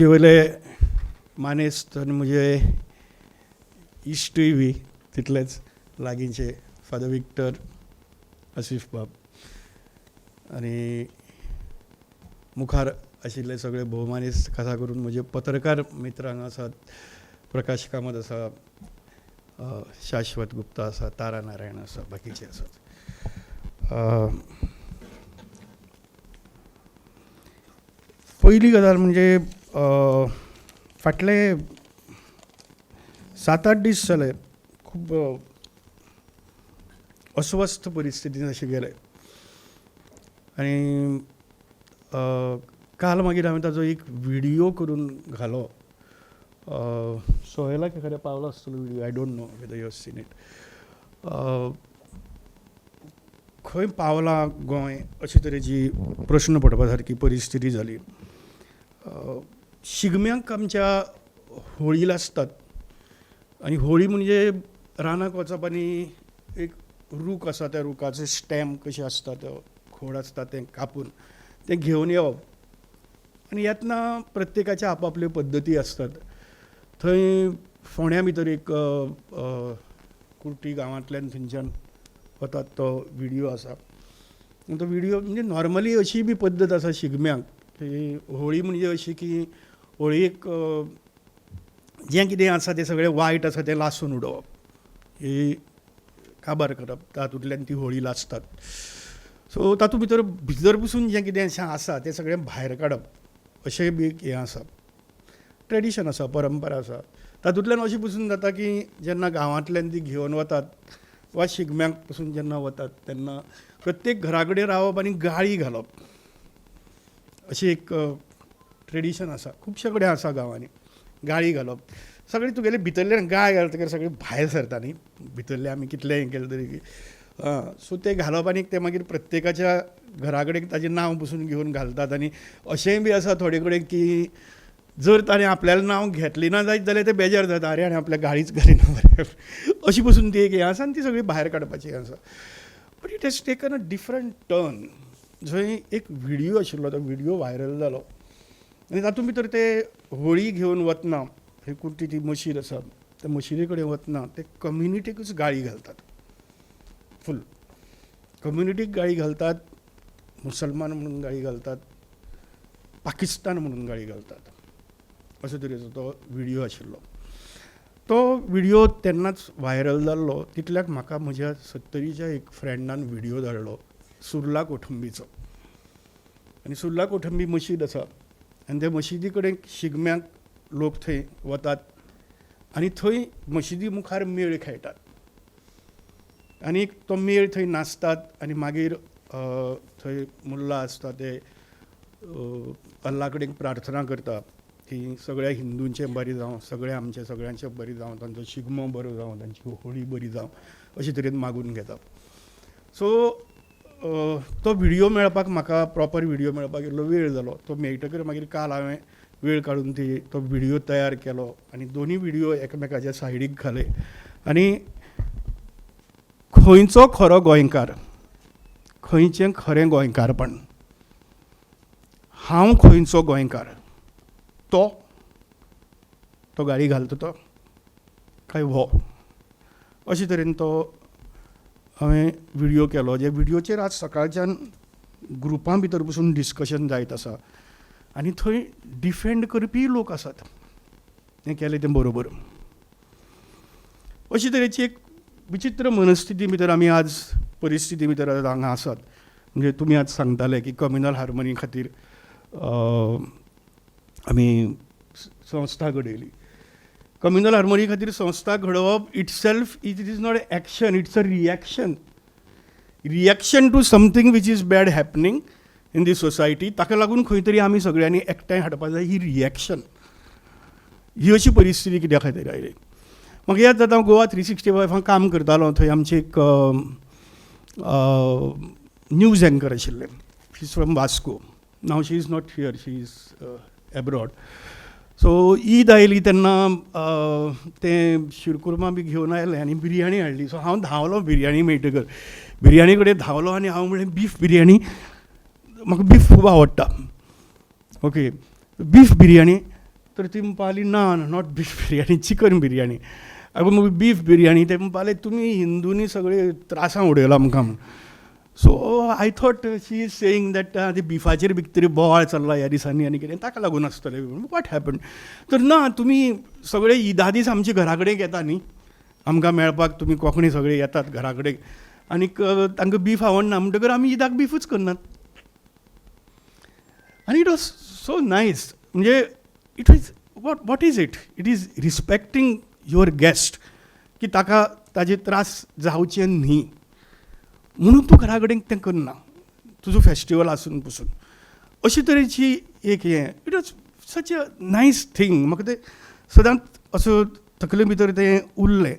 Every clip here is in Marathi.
वयले मानेस्त आनी म्हजे इश्टूय बी तितलेच लागींचे फादर विक्टर आसिफ बाब आनी मुखार आशिल्ले सगळे भोवमानेस्त खासा करून म्हजे पत्रकार मित्र हांगा आसात. प्रकाश कामत आसा, शाश्वत गुप्ता आसा, तारा नारायण आसा, बाकीचे आसात. पयली गजाल म्हणजे फाटले 7-8 दीस जाले खूब अस्वस्थ परिस्थितीन अशें गेले आनी काल मागीर हांवें ताजो एक व्हिडियो करून घालो. सोहेलाक एखाद्या पावलो आसतलो video, I don't know whether you have seen it. खंय पावलां गोंय अशे तरेची प्रश्न पडपा सारकी परिस्थिती जाली. शिगम्यांक आमच्या होळी लासतात आनी होळी म्हणजे रानाक वचप आनी एक रूख आसा त्या रुखाचे स्टेम कशे आसता, तो खोड आसता तें कापून तें घेवन येवप आनी येतना प्रत्येकाच्या आपापल्यो पद्दती आसतात. थंय फोंड्या भितर एक कुर्टी गांवांतल्यान थंयच्यान वतात तो व्हिडियो आसा. तो व्हिडियो म्हणजे नॉर्मली अशी बी पद्दत आसा शिगम्यांक. होळी म्हणजे अशी की होळयेक जें कितें आसा तें सगळें वायट आसा तें लासून उडोवप, ही काबार करप, तातूंतल्यान ती होळी लासतात. सो तातूंत भितर पसून जें कितें आसा तें सगळें भायर काडप अशें बी एक हें आसा, ट्रेडिशन आसा, परंपरा आसा. तातूंतल्यान अशें पसून जाता की जेन्ना गांवांतल्यान ती घेवन वतात वा शिगम्यांक पसून जेन्ना वतात तेन्ना प्रत्येक घरा कडेन रावप आनी गाळी घालप अशी एक ट्रेडिशन आसा. खुबशे कडेन आसा गांवांनी गाळी घालप. सगळें तुगेले भितरल्यान गाळ घालतकीर सगळें भायर सरता न्ही, भितरले आमी कितलें हें केलें तरी. सो तें घालप आनी तें मागीर प्रत्येकाच्या घरा कडेन ताजें नांव पसून घेवन घालतात. आनी अशेंय बी आसा थोडे कडेन की जर ताणें आपल्यालें नांव घेतलें ना जायत जाल्यार ते बेजार जाता, अरे हाणें आपल्या गाळीच घालिना मरे अशी पसून ती एक हें आसा आनी ती सगळी भायर काडपाची हें आसा. But it has taken a different turn. जंय एक व्हिडियो आशिल्लो, तो व्हिडियो व्हायरल जालो आनी तातूंत भितर ते होळी घेवन वतना हे कुर्ती ती मशीद आसा त्या मशिदी कडेन वतना ते कम्युनिटीकूच गाळी घालतात. फूल कम्युनिटीक गाळी घालतात, मुसलमान म्हणून गाळी घालतात, पाकिस्तान म्हणून गाळी घालतात. अशे तरेचो तो व्हिडियो आशिल्लो. तो व्हिडियो तेन्नाच व्हायरल जाल्लो. तितल्याक म्हाका म्हज्या 70च्या एक फ्रेंडान व्हिडियो धाडलो सुर्ला कोठंबीचो. आनी सुर्ला कोठंबी मशीद आसा आनी त्या मशिदी कडेन शिगम्यांक लोक थंय वतात आनी थंय मशिदी मुखार मेळ खेळटात आनी तो मेळ थंय नाचतात आनी मागीर थंय मुल्ला आसता ते अल्ला कडेन प्रार्थना करता की सगळ्या हिंदूंचें बरें जावं, सगळें आमचें सगळ्यांचें बरें जावं, तांचो शिगमो बरो जावं, तांची होळी बरी जावं अशे तरेन मागून घेता. सो तो व्हिडियो मेळपाक म्हाका प्रॉपर व्हिडियो मेळपाक इल्लो वेळ जालो. तो मेळटकीर मागीर काल हांवें वेळ काडून तो व्हिडियो तयार केलो आनी दोनी व्हिडियो एकामेकाच्या सायडीक घाले. आनी खंयचो खरो गोंयकार, खंयचें खरें गोंयकारपण, हांव खंयचो गोंयकार, तो गाळी घालता तो काय हो, अशे तरेन तो हांवें व्हिडियो केलो. जे व्हिडियोचेर आज सकाळच्यान ग्रुपां भितर पसून डिस्कशन जायत आसा आनी थंय डिफेंड करपी लोक आसात हें केलें तें बरोबर. अशे तरेची एक विचित्र मनस्थिती भितर आमी आज परिस्थिती भितर हांगा आसात. म्हणजे तुमी आज सांगताले की कम्युनल हार्मनी खातीर आमी संस्था घडयली. कम्युनल हार्मनी खातीर संस्था घडोवप itself it is not action, it's a reaction to something which is bad happening in the society. ताका लागून खंय तरी आमी सगळ्यांनी एकठांय हाडपा जाय. ही रिएक्शन, ही अशी परिस्थिती कित्या खातीर आयली. म्हाका याद जाता हांव गोवा 365 काम करतालो. थंय आमचे एक न्यूज एंकर आशिल्ले. She is from Vasco. Now she is not here, she is abroad. So Eid आयली तेन्ना ते शिरकुर्मा बी घेवन आयले आनी बिरयाणी हाडली. सो हांव धांवलो बिरयाणी मेळटकर. बिरयाणी कडेन धांवलो आनी हांव म्हणलें बीफ बिरयाणी, म्हाका बीफ खूब आवडटा. ओके, बीफ बिरयाणी तर ती म्हणपाली ना not beef biryani, chicken biryani. मग बीफ बिर्याणी. ते म्हणपाले तुमी हिंदूंनी सगळे त्रासां उडयला आमकां. So I thought she is saying that ते बिफाचेर बी तरी बोवाळ चल्ला ह्या दिसांनी आनी कितें, ताका लागून आसतलें. What happen? तर ना, तुमी सगळे ईदा दीस आमचे घरा कडेन येता न्ही, आमकां मेळपाक तुमी कोंकणी सगळे येतात घरा कडेन, आनीक तांकां बीफ आवडना म्हणटकर आमी ईदाक बीफूच करनात. आनी इट वॉज सो नायस. म्हणजे it is what is it? It is respecting your guest, की ताका ताजे त्रास जावचे न्ही म्हणून तूं घरा कडेन तें करना, तुजो फेस्टिवल आसून पसून. अशे तरेची एक हें. It was such a nice thing. म्हाका तें सदांच असो तकले भितर तें उरलें.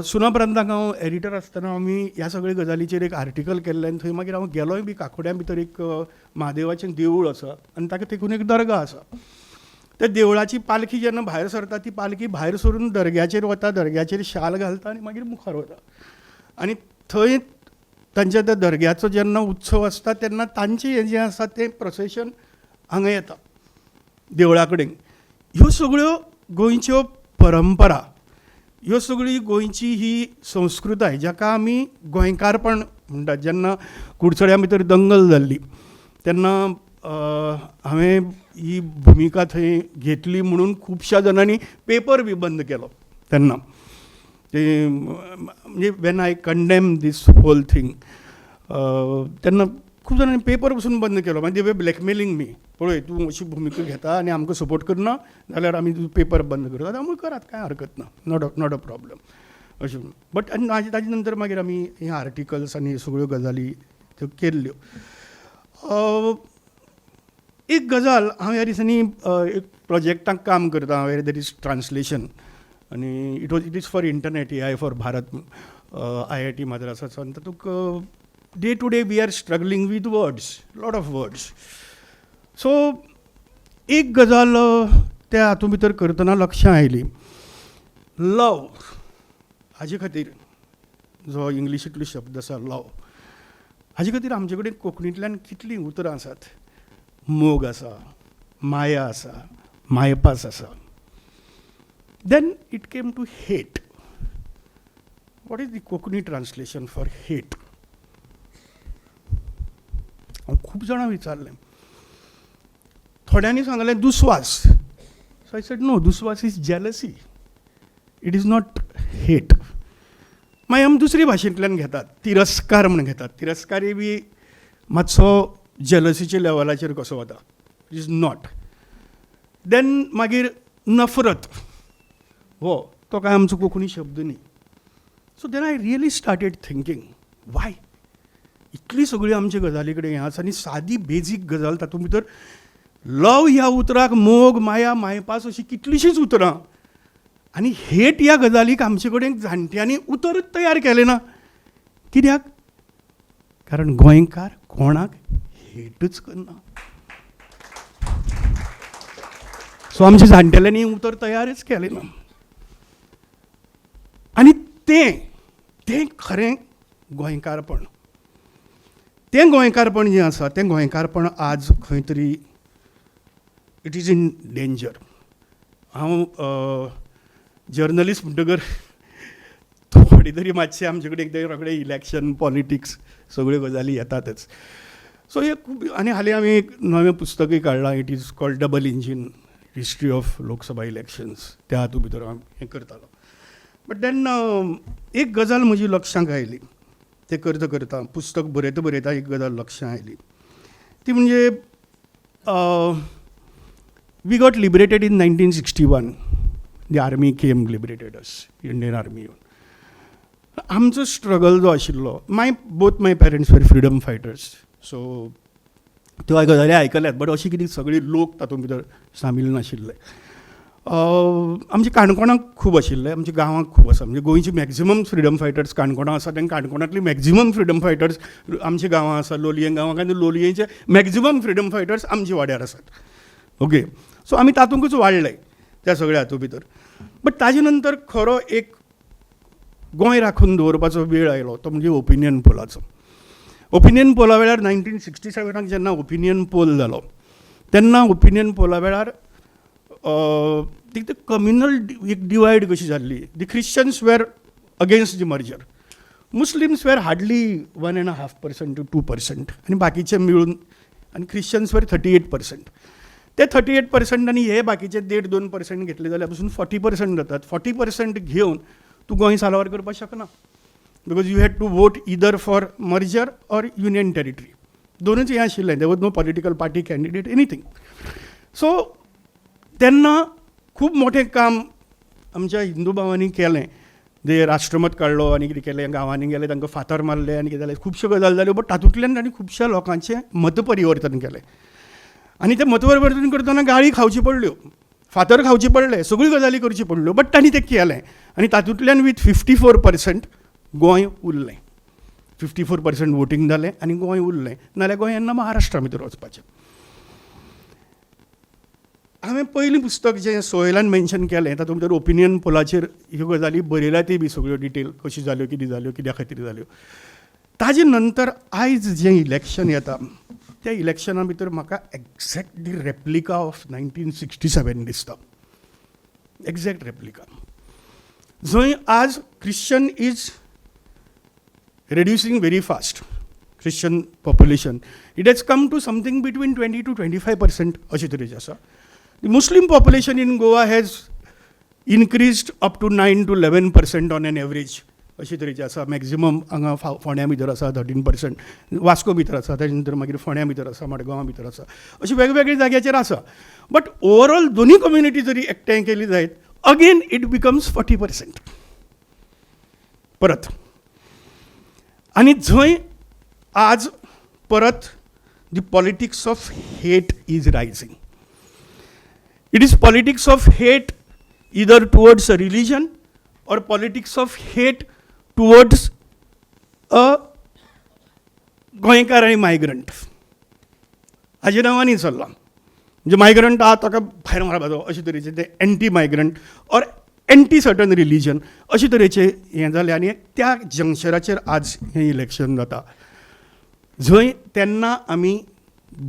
सुनाप्रांताक हांव एडिटर आसतना आमी ह्या सगळे गजालीचेर एक आर्टिकल केल्लें, आनी थंय मागीर हांव गेलोय बी. काकोड्या भितर एक महादेवाचें देवूळ आसा आनी ताका तेकून एक दर्गा आसा. त्या देवळाची पालखी जेन्ना भायर सरता, ती पालखी भायर सरून दर्ग्याचेर वता, दर्ग्याचेर शाल घालता आनी मागीर मुखार वता. आनी थंय तांच्या त्या दर्ग्याचो जेन्ना उत्सव आसता तेन्ना तांचें हें जें आसा तें प्रोसेशन हांगा येता देवळा कडेन. ह्यो सगळ्यो गोंयच्यो परंपरा, ह्यो सगळी गोंयची ही संस्कृताय जाका आमी गोंयकारपण म्हणटात. जेन्ना कुडचड्यां भितर दंगल जाल्ली तेन्ना हांवें ही भुमिका थंय घेतली म्हणून खुबश्या जाणांनी पेपर बी बंद केलो तेन्ना. ते म्हणजे when I condemn this whole thing, तेन्ना खूब जाणांनी पेपर पसून बंद केलो. मागीर दे वे ब्लॅकमेलिंग मी, पळय तूं अशी भुमिका घेता आनी आमकां सपोर्ट करना जाल्यार आमी तुजो पेपर बंद करता. आमी करात, कांय हरकत ना, नॉट अ प्रॉब्लम अशें. बट आनी ताजे नंतर मागीर आमी हे आर्टिकल्स आनी सगळ्यो गजाली त्यो केल्ल्यो. एक गजाल हांव ह्या दिसांनी एक प्रोजेक्टाक काम करता, वेर दॅट इज ट्रान्सलेशन, आनी it is for internet AI for Bharat, IIT मद्रासाचो. आनी तातूंत day to day we are struggling with words, lot of words. So एक गजाल त्या हातूंत भितर करतना लक्षांत आयली. लव हाजे खातीर जो इंग्लिशींतलो शब्द आसा लव, हाजे खातीर आमचे कडेन कोंकणींतल्यान कितलीं उतरां आसात. मोग आसा, माया आसा, मायपास आसा. Then it came to hate. What is the Konkani translation for hate? हांव खूब जाणां विचारलें. थोड्यांनी सांगलें दुस्वास. सो आय सेड नो, दुस्वास is jealousy, it is not hate. मागीर आमी दुसरी भाशेंतल्यान घेतात, तिरस्कार म्हण घेतात. तिरस्कारूय बी मातसो जेलसीच्या लेवलाचेर कसो वता. It is not. देन मागीर नफरत, हो तो काय आमचो कोंकणी शब्द न्ही. So then I really started thinking, why इतली सगळी आमचे गजाली कडेन हें आसा आनी सादी बेजीक गजाल तातूंत भितर लव ह्या उतराक मोग, माया, मायपास अशीं कितलींशींच उतरां, आनी हेट ह्या गजालीक आमचे कडेन जाणट्यांनी उतरच तयार केलें ना. कित्याक? कारण गोंयकार कोणाक हेटच करना. सो आमच्या जाणटेल्यांनी उतर तयारच केलें ना. आनी तें खरें गोंयकारपण. तें गोंयकारपण जें आसा तें गोंयकारपण आज खंय तरी इट इज इन डेंजर. हांव जर्नलिस्ट म्हणटकर थोडी तरी मातशें आमचे कडेन एकदां रोखडें इलेक्शन, पॉलिटिक्स सगळ्यो गजाली येतातच. सो हे खूब. आनी हालीं हांवें एक नवें पुस्तकूय काडलां. It is called double engine history of Lok Sabha elections. त्या हातूंत भितर हांव हें करतालो. बट देन एक गजाल म्हजी लक्षांत आयली. तें करता करता पुस्तक बरयता एक गजाल लक्षांत आयली. ती म्हणजे we got liberated in 1961. The army came liberated us, Indian army येवन. आमचो स्ट्रगल जो आशिल्लो, both my parents were freedom fighters. So त्यो गजाली आयकल्यात, बट अशी कितें सगळी लोक तातूंत भितर सामील नाशिल्ले. आमचे काणकोणाक खूब आशिल्ले, आमच्या गांवांक खूब आसा. म्हणजे गोंयची मॅक्झिमम फ्रिडम फायटर्स काणकोणां आसा. तें काणकोणांतली मॅक्झिमम फ्रिडम फायटर्स आमच्या गांवां आसा. लोलयें गांवांक आनी लोलयेंचे मॅक्झिमम फ्रिडम फायटर्स आमच्या वाड्यार आसात. ओके. सो आमी तातूंतच वाडले त्या सगळ्या हातूंत भितर. बट ताजे नंतर खरो एक गोंय राखून दवरपाचो वेळ आयलो, तो म्हणजे ओपिनियन पोलाचो. ओपिनियन पोला वेळार 1967 जेन्ना ओपिनियन पोल जालो तेन्ना ओपिनियन पोला वेळार ती कम्युनल एक डिवायड कशी जाल्ली. The Christians were against the merger, Muslims were hardly 1.5% to 2%, आनी बाकीचे मिळून, आनी क्रिश्चन्स वेर 38%. ते 38% आनी हे बाकीचे 1.5-2% घेतले जाल्यार पासून 40% जातात. 40% घेवन तूं गोंय साल्वार करपाक शकना, because you had to vote either for merger or union territory. दोनूच हें आशिल्लें. There was no political party candidate anything. So तेन्ना खूब मोठें काम आमच्या हिंदू भावांनी केलें. जे राष्ट्रमत काडलो आनी कितें केलें, गांवांनी गेले, तांकां फातर मारले आनी कितें जालें, खुबश्यो गजाली जाल्यो. बट तातूंतल्यान तांणी खुबश्या लोकांचें मतपरिवर्तन केलें. आनी तें मतपरिवर्तन करतना गाळी खावची पडल्यो, फातर खावचे पडले, सगळ्यो गजाली करच्यो पडल्यो. बट तांणी तें केलें आनी तातूंतल्यान विथ 54% गोंय उरलें. 54% वोटींग जालें आनी गोंय उरलें. नाजाल्यार गोंय येन्ना महाराष्ट्रा भितर वचपाचें. हांवें पयलीं पुस्तक जें सोहेलान मेन्शन केलें तातूंत भितर ओपिनियन पोलाचेर ह्यो गजाली बरयल्यातय बी सगळ्यो डिटेल, कशी जाल्यो, कितें जाल्यो, कित्या खातीर जाल्यो. ताजे नंतर आयज जें इलेक्शन येता, त्या इलेक्शना भितर म्हाका एक्झॅक्टली रेप्लिका ऑफ 1967 दिसता. Exact replica. जंय आज Christian is reducing very fast. Christian population, it has come to something between 20 to 25% अशे तरेचे आसा. The Muslim population in Goa has increased up to 9 to 11% on an average अशे तरेचे आसा. मॅक्झिमम हांगा फोंड्या भितर आसा 13%, वास्को भितर आसा, ताजे नंतर मागीर फोंड्या भितर आसा, मडगांवा भितर आसा, अशे वेगवेगळे जाग्याचेर आसा. बट ओवरऑल दोनी कम्युनिटी जरी एकठांय केली जायत, अगेन इट बिकम्स 40% परत. आनी जंय आज परत the politics of hate is rising. It is politics of hate either towards a religion or politics of hate towards a गोंयकार आनी मायग्रंट. हाजे नांवांनी चल्लां. म्हणजे मायग्रंट आहा ताका भायर मारपाचो अशे तरेचे ते anti migrant or anti certain religion अशे तरेचे हें जालें. आनी त्या जंक्शनाचेर आज हें इलेक्शन जाता. जंय तेन्ना आमी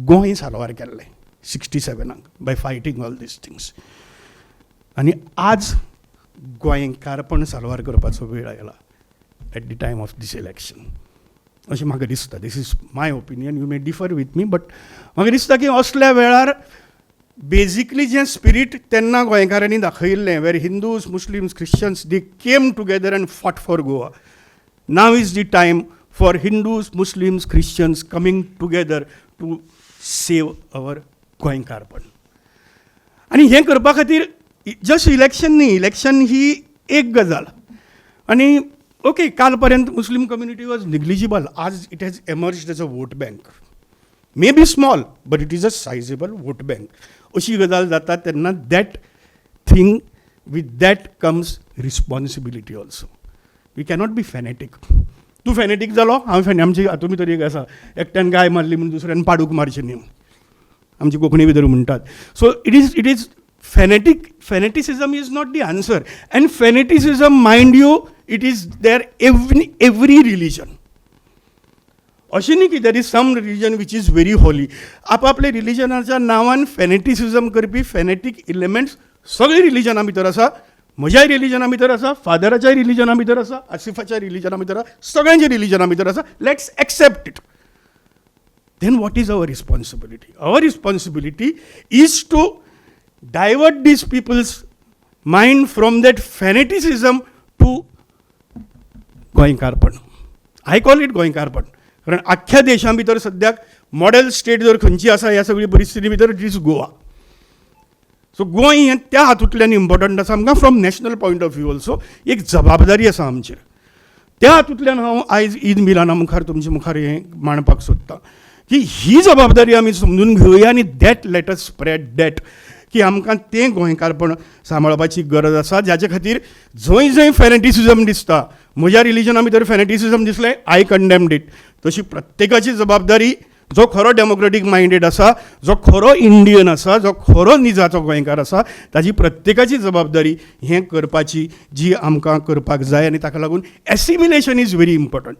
गोंय साल्वार केल्लें 67 by fighting all this things. आनी आज गोंयकारपण साल्वार करपाचो वेळ आयला at the time of this election अशें म्हाका दिसता. This is my opinion. You may differ with me, but म्हाका दिसता की असल्या वेळार बेजिकली जें स्पिरीट तेन्ना गोंयकारांनी दाखयिल्लें, were Hindus, Muslims, Christians they came together and fought for Goa. Now is the time for Hindus, Muslims, Christians coming together to save our गोंयकारपण. आनी हें करपा खातीर जस्ट इलेक्शन न्ही, इलेक्शन ही एक गजाल. आनी ओके, काल पर्यंत मुस्लीम कम्युनिटी वॉज निग्लिजिबल. आज it has emerged as a vote bank. May be small but it is a sizeable vote bank. अशी गजाल जाता तेन्ना that thing, with that comes responsibility also. We cannot be fanatic. तूं फॅनेटीक जालो, हांव आमची हातूंत भितर एक आसा, एकट्यान गाय मारली म्हणून दुसऱ्यान पाडूक मारचें न्ही, आमची कोंकणी भितर म्हणटात. So it is fanaticism is not the answer, and fanaticism, mind you, it is there every religion. अशें न्ही की there is some religion which is very holy. आपआपल्या रिलिजनाच्या नांवान फॅनेटिसिजम करपी फॅनेटीक एलिमेंट्स सगळे रिलिजना भितर आसा. म्हज्याय रिलिजना भितर आसा, फादराच्याय रिलिजना भितर आसा, आसिफाच्या रिलिजना भितर आसा, सगळ्यांच्या रिलिजना भितर आसा. Let's accept it. Then what is our responsibility? Our responsibility is to divert these people's mind from that fanaticism to गोंयकारपण. आय कॉल इट गोंयकारपण. कारण आख्ख्या देशा भितर सद्याक मॉडेल स्टेट जर खंयची आसा ह्या सगळी परिस्थिती भितर, it is Goa. So Goa हें त्या हातूंतल्यान इम्पॉर्टंट आसा आमकां from national point of view also. एक जबाबदारी आसा आमचेर. त्या हातूंतल्यान हांव आयज ईद मिलाना मुखार तुमचे मुखार हें मांडपाक सोदतां की ही जबाबदारी आमी समजून घेवया आनी that let us spread that, की आमकां तें गोंयकारपण सांबाळपाची गरज आसा. जाचे खातीर जंय जंय फॅनेटिसिजम दिसता, म्हज्या रिलिजना भितर फॅनेटिसिजम दिसलें, आय कंडेम्ड इट. तशी प्रत्येकाची जबाबदारी, जो खरो डेमोक्रेटीक मायंडेड आसा, जो खरो इंडियन आसा, जो खरो निजाचो गोंयकार आसा, ताची प्रत्येकाची जबाबदारी हें करपाची जी आमकां करपाक जाय. आनी ताका लागून assimilation is very important.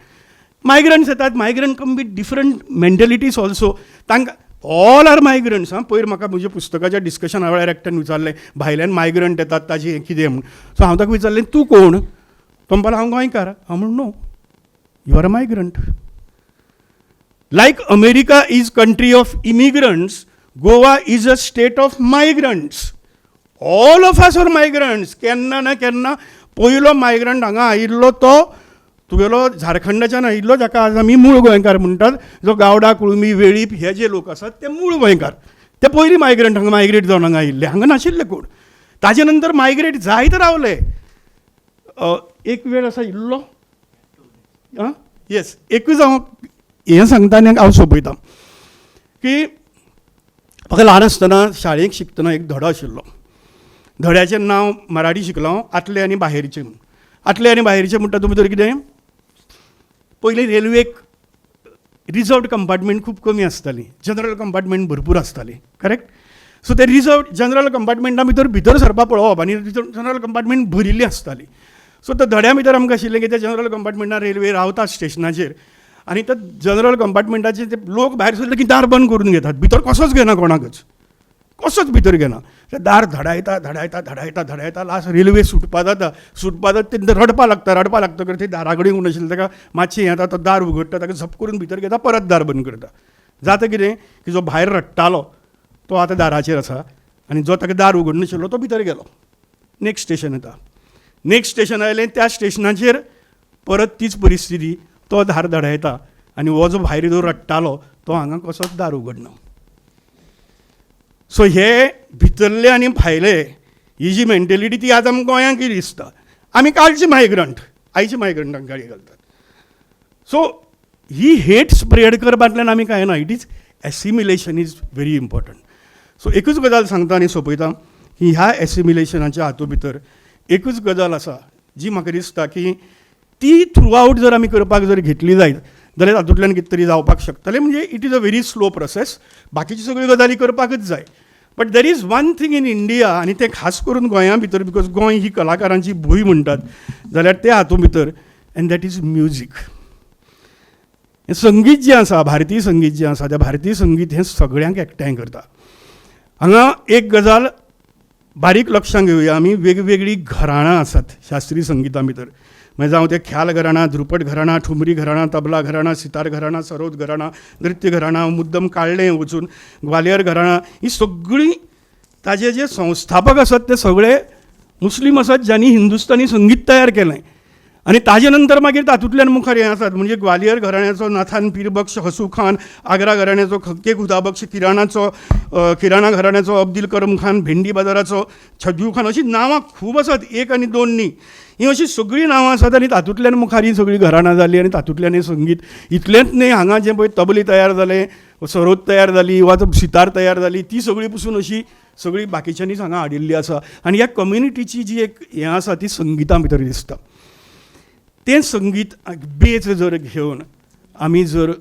Migrants येतात, migrant come with different mentalities also. तांकां ऑल आर मायग्रंट्स. पयर म्हाका म्हज्या पुस्तकाच्या डिस्कशना वेळार एकट्यान विचारलें भायल्यान मायग्रंट येतात ताजी हें कितें म्हूण. सो हांव ताका विचारलें तूं कोण. तो म्हणपाक हांव गोंयकार. हांव म्हणून no, you are a migrant. Like America is country of immigrants, Goa is a state of migrants. All of us are migrants. केन्ना ना केन्ना पयलो मायग्रंट हांगा आयिल्लो तो तुगेलो झारखंडाच्यान आयिल्लो, जाका आज आमी मूळ गोंयकार म्हणटात. जो गावडा, कुळमी, वेळीप हे जे लोक आसात ते मूळ गोंयकार. ते पयलीं मायग्रंट हांगा मायग्रेट जावन हांगा आयिल्ले, हांगा नाशिल्ले कोण. ताजे नंतर मायग्रेट जायत रावले. एक वेळ असा इल्लो येस, एकूच हांव हें सांगता आनी हांव सोंपयता की म्हाका ल्हान आसतना शाळेंत शिकतना एक धडो आशिल्लो. धड्याचें नांव मराठी शिकलो हांव, आतले आनी बाहेरचे म्हूण. आतले आनी बाहेरचे म्हणटा तूं भितर कितें. पयलीं रेल्वेक रिजर्वड कंपार्टमेंट खूब कमी आसताली, जनरल कंपार्टमेंट भरपूर आसताली. करेक्ट. सो ते रिजर्वड जनरल कंपार्टमेंटा भितर सरपा पळोवप आनी जनरल कंपार्टमेंट भरिल्ली आसताली. सो त्या धड्या भितर आमकां आशिल्लें की त्या जनरल कंपार्टमेंटान रेल्वे रावता स्टेशनाचेर आनी त्या जनरल कंपार्टमेंटाचे ते लोक भायर सरले की दार बंद करून घेतात. भितर कसोच घेना कोणाकच, कसोच भितर घेना. ते दार धडायता धडायता धडायता धडायता लास्ट रेल्वे सुटपा जाता. ते रडपा लागता ते दारा कडेन कोण आशिल्लें ताका मातशें हें जाता, तो दार उगडटा, ताका झप करून भितर घेता, परत दार बंद करता. जाता कितें की जो भायर रडटालो तो आतां दाराचेर आसा आनी जो ताका दार उगडनाशिल्लो तो भितर गेलो. नेक्स्ट स्टेशन येता. नेक्स्ट स्टेशन आयलें, त्या स्टेशनाचेर परत तीच परिस्थिती. तो दार धडायता आनी हो जो भायर जो रडटालो तो हांगा कसोच दार उगडना. सो हे भितरले आनी भायले ही जी मेंटेलिटी ती आज आमकां गोंयांक कितें दिसता. आमी कालचे मायग्रंट, आयचे मायग्रंटांक गाळी घालतात. सो ही हेट स्प्रेड करपांतल्यान आमी कांय ना. It is assimilation is very important. So एकूच गजाल सांगता आनी सोंपयता की ह्या एसिमिलेशनाच्या हातूंत भितर एकूच गजाल आसा जी म्हाका दिसता की ती थ्रू आवट जर आमी करपाक जर घेतली जायत जाल्यार तातूंतल्यान कितें तरी जावपाक शकतलें. म्हणजे it is a very slow process. बाकीच्यो सगळ्यो गजाली करपाकच जाय. But there is one thing in India आनी ते खास करून गोंया भितर, बिकॉज गोंय ही कलाकारांची भूंय म्हणटात जाल्यार ते हातूंत भितर, एन्ड दॅट इज म्युजीक. संगीत जें आसा, भारतीय संगीत जें आसा, त्या भारतीय संगीत हें सगळ्यांक एकठांय करता. हांगा एक गजाल बारीक लक्षांत घेवया आमी. वेगवेगळी घराणां आसात शास्त्रीय संगिता भितर. म्हणजे जावं ते ख्याल घराणा, ध्रुपद घराणा, ठुमरी घराणा, तबला घराणा, सितार घराणा, सरोद घराणा, नृत्य घराणा, मुद्दम काळ्ळें वचून ग्वालियर घराणा, ही सगळीं ताजे जे संस्थापक आसात ते सगळे मुस्लीम आसात ज्यांनी हिंदुस्थानी संगीत तयार केलें. आनी ताजे नंतर मागीर तातूंतल्यान मुखार हें आसात. म्हणजे ग्वालियर घराण्याचो नाथान पीरबक्श हसू खान, आग्रा घराण्याचो खक्के खुदाबक्श, किराणा घराण्याचो अब्दुल करम खान, भेंडी बाजाराचो छजू खान, अशीं नांवां खूब आसात, एक आनी दोन न्ही. ही अशीं सगळीं नांवां आसात आनी तातूंतल्यान मुखार ही सगळीं घराणां जालीं आनी तातूंतल्यान हें संगीत. इतलेंच न्ही, हांगा जें पळय तबली तयार जालें, सरोद तयार जाली वा सितार तयार जाली, ती सगळी पसून अशी सगळीं बाकीच्यांनीच हांगा हाडिल्ली आसा. आनी ह्या कम्युनिटीची जी एक हें आसा ती संगिता भितर दिसता. तें संगीत बेज जर घेवन आमी जर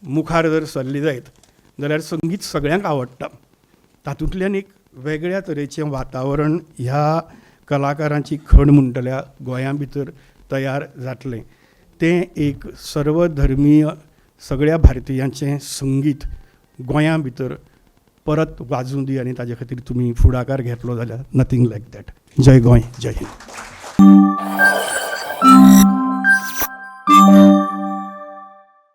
मुखार जर सरली जायत जाल्यार संगीत सगळ्यांक आवडटा. तातूंतल्यान एक वेगळ्या तरेचें वातावरण ह्या कलाकारांची खण म्हणटल्या गोंया भितर तयार जातलें. तें एक सर्वधर्मीय सगळ्या भारतीयांचें संगीत गोंया भितर परत वाजूं दी आनी ताजे खातीर तुमी फुडाकार घेतलो जाल्यार nothing like that. Jai Goa, Jai Hind.